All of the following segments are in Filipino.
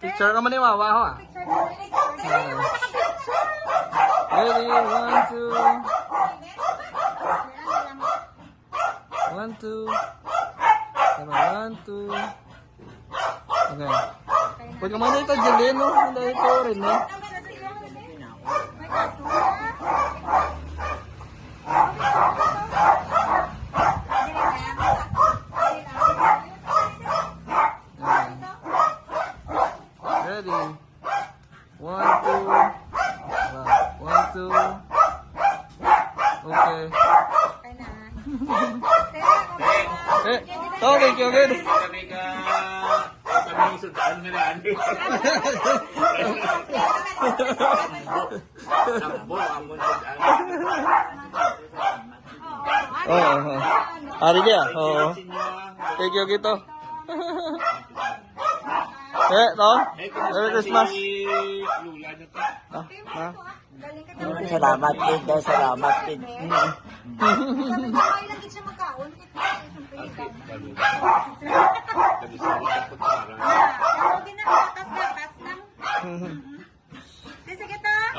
Picture ka man ni Wawa ho ah. Ready, 1, 2. 1, 2. Tama, 1, 2. Okay. Pwede ka man ito, Jelene, no? Hindi ito rin, no? Ready? 1, 2. 1, 2. Okay. Okay, okay. Kami yung sudan nila. Tambo ang muna. Oo. Ari dia. Oo. Thank you gitu. To. Merry Christmas. Salamat din daw, salamat din.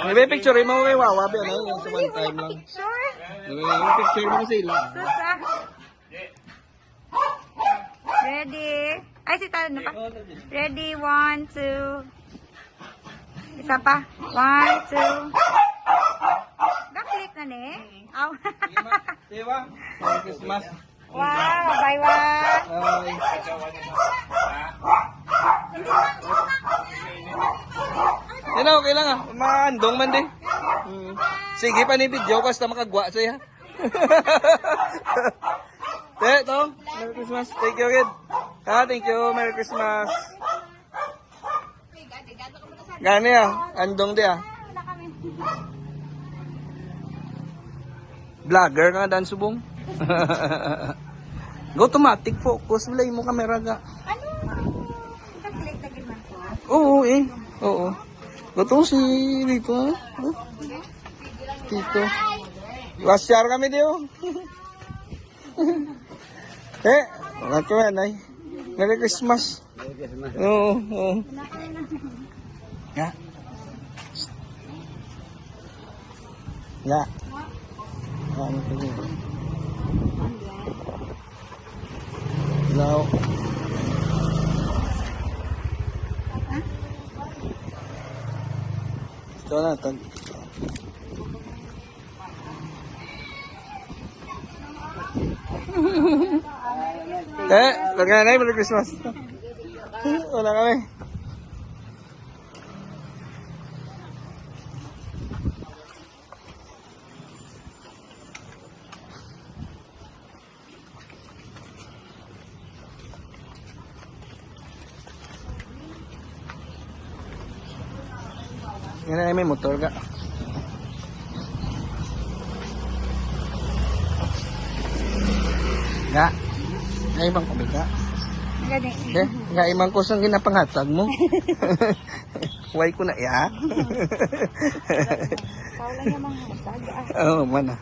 May picture mo kay Wawa ba ano yung sa one time lang. Yung picture mo sila. Ready? Ay, si Talo na pa. Ready, 1, 2. Isa pa. 1, 2. Back-click na ni. Aw. Diba? Merry Christmas. Wow, bye-bye. Bye. Yan okay lang ah. Maandong man din. Sige pa ni video ko basta makagwa siya. To. Merry Christmas. Thank you kid. Thank you. Merry Christmas. Gani ah. Andong di ah. Vlogger ka dan subong. Automatic focus. Wala mo camera ga. Ano? Back-click na ginawa ko. Oo eh. Oo. Ito si Rito. Tito. Last year kami diyo. Wala ko yan ay. Merry Christmas. Oo. Oo. Ya. Ya. Ano ito niyo? Hello. Ito na. Lagyan na Merry Christmas. Wala kami. Yan na may motor ka. Nga. Nga ibang kumika. Gani. Nga ibang kusang ginapangatag mo. Huwag ko na ya. Kaulan niya mga hatag. Oo, man ah.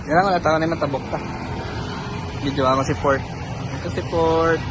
Yan lang, wala tayo na matabok ka. Video ako si Fort. Ito si Fort.